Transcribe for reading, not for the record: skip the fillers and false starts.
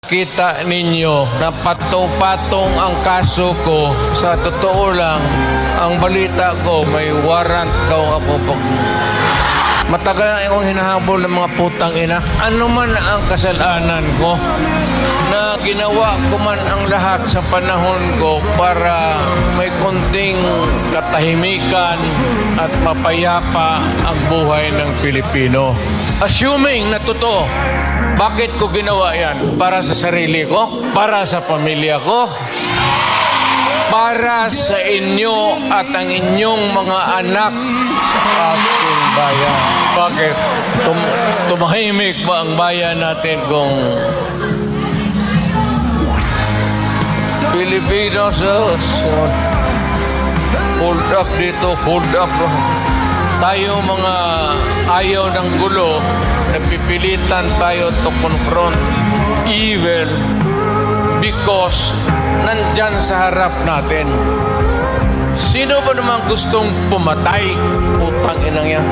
Kita ninyo na patong-patong ang kaso ko. Sa totoo lang, ang balita ko, may warrant daw ako pag... Matagal na akong hinahabol ng mga putang ina. Ano man ang kasalanan ko, na ginawa ko man ang lahat sa panahon ko para may konting katahimikan at mapayapa ang buhay ng Pilipino. Assuming na totoo, bakit ko ginawa yan? Para sa sarili ko? Para sa pamilya ko? Para sa inyo at ang inyong mga anak sa ating bayan. Bakit? Tumahimik ba ang bayan natin kung Pilipinos? Hold up dito, hold up. Tayo mga ayaw ng gulo, napipilitan tayo to confront evil because nandyan sa harap natin. Sino ba naman gustong pumatay? Putang inang yan.